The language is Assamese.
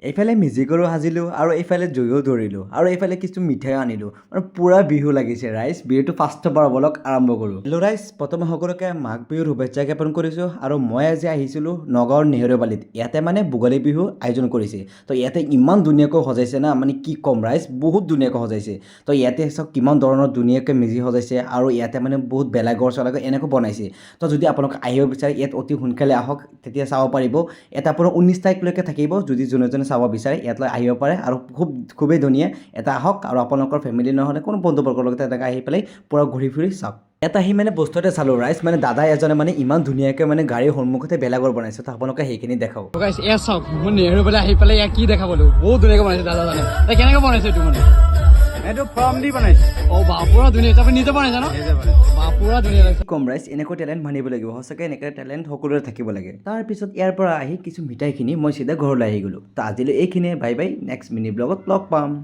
এইফালে মিউজিকৰো সাজিলোঁ আৰু এইফালে জয়ো ধৰিলোঁ আৰু এইফালে কিছু মিঠাই আনিলোঁ মানে পূৰা বিহু লাগিছে ৰাইজ বিহুটো ফাৰ্ষ্টৰ পৰা বলক আৰম্ভ কৰোঁ হেল্ল' ৰাইজ প্ৰথমে সকলোকে মাঘ বিহুৰ শুভেচ্ছা জ্ঞাপন কৰিছোঁ আৰু মই আজি আহিছিলোঁ নগাঁৱৰ নেহেৰুবালিত ইয়াতে মানে ভোগালী বিহু আয়োজন কৰিছে তো ইয়াতে ইমান ধুনীয়াকৈ সজাইছে না মানে কি ক'ম ৰাইজ বহুত ধুনীয়াকৈ সজাইছে তো ইয়াতে চাওক কিমান ধৰণৰ ধুনীয়াকৈ মেজি সজাইছে আৰু ইয়াতে মানে বহুত বেলাঘৰ চলাঘৰ এনেকৈ বনাইছে তো যদি আপোনালোকে আহিব বিচাৰে ইয়াত অতি সোনকালে আহক তেতিয়া চাব পাৰিব ইয়াত আপোনাৰ 19 তাৰিখলৈকে থাকিব যদি যোনে যোনে চাব বিচাৰে ইয়াতলৈ আহিব পাৰে আৰু খুবেই ধুনীয়া এটা আহক আৰু আপোনালোকৰ ফেমিলি নহ'লে কোনো বন্ধুবৰ্গৰ লগত এনেকৈ আহি পেলাই পূৰা ঘূৰি ফুৰি চাওক ইয়াত আহি মানে বস্তু এটা চালোঁ ৰাইজ মানে দাদা এজনে মানে ইমান ধুনীয়াকৈ মানে গাড়ীৰ সন্মুখতে বেলাঘৰ বনাইছে তো আপোনালোকে সেইখিনি দেখাওক এয়া চাওক মই নেহেৰুবালি আহি পেলাই ইয়াক কি দেখাবলৈ বহুত ধুনীয়াকৈ বনাইছে দাদাজনে কেনেকৈ বনাইছে এইটো মানে এইটো ফৰ্ম দি বনাইছে পুৰা ধুনীয়া আপুনি নিজে বনাইছে ন পুৰা ধুনীয়া লাগিছে কম ৰাইজ এনেকৈ টেলেণ্ট মানিব লাগিব সঁচাকৈ এনেকৈ টেলেণ্ট সকলোৰে থাকিব লাগে তাৰপিছত ইয়াৰ পৰা আহি কিছু মিঠাইখিনি মই চিধা ঘৰলৈ আহি গ'লোঁ তো আজিলৈ এইখিনিয়ে বাই বাই নেক্সট মিনি ব্লগত লগ পাম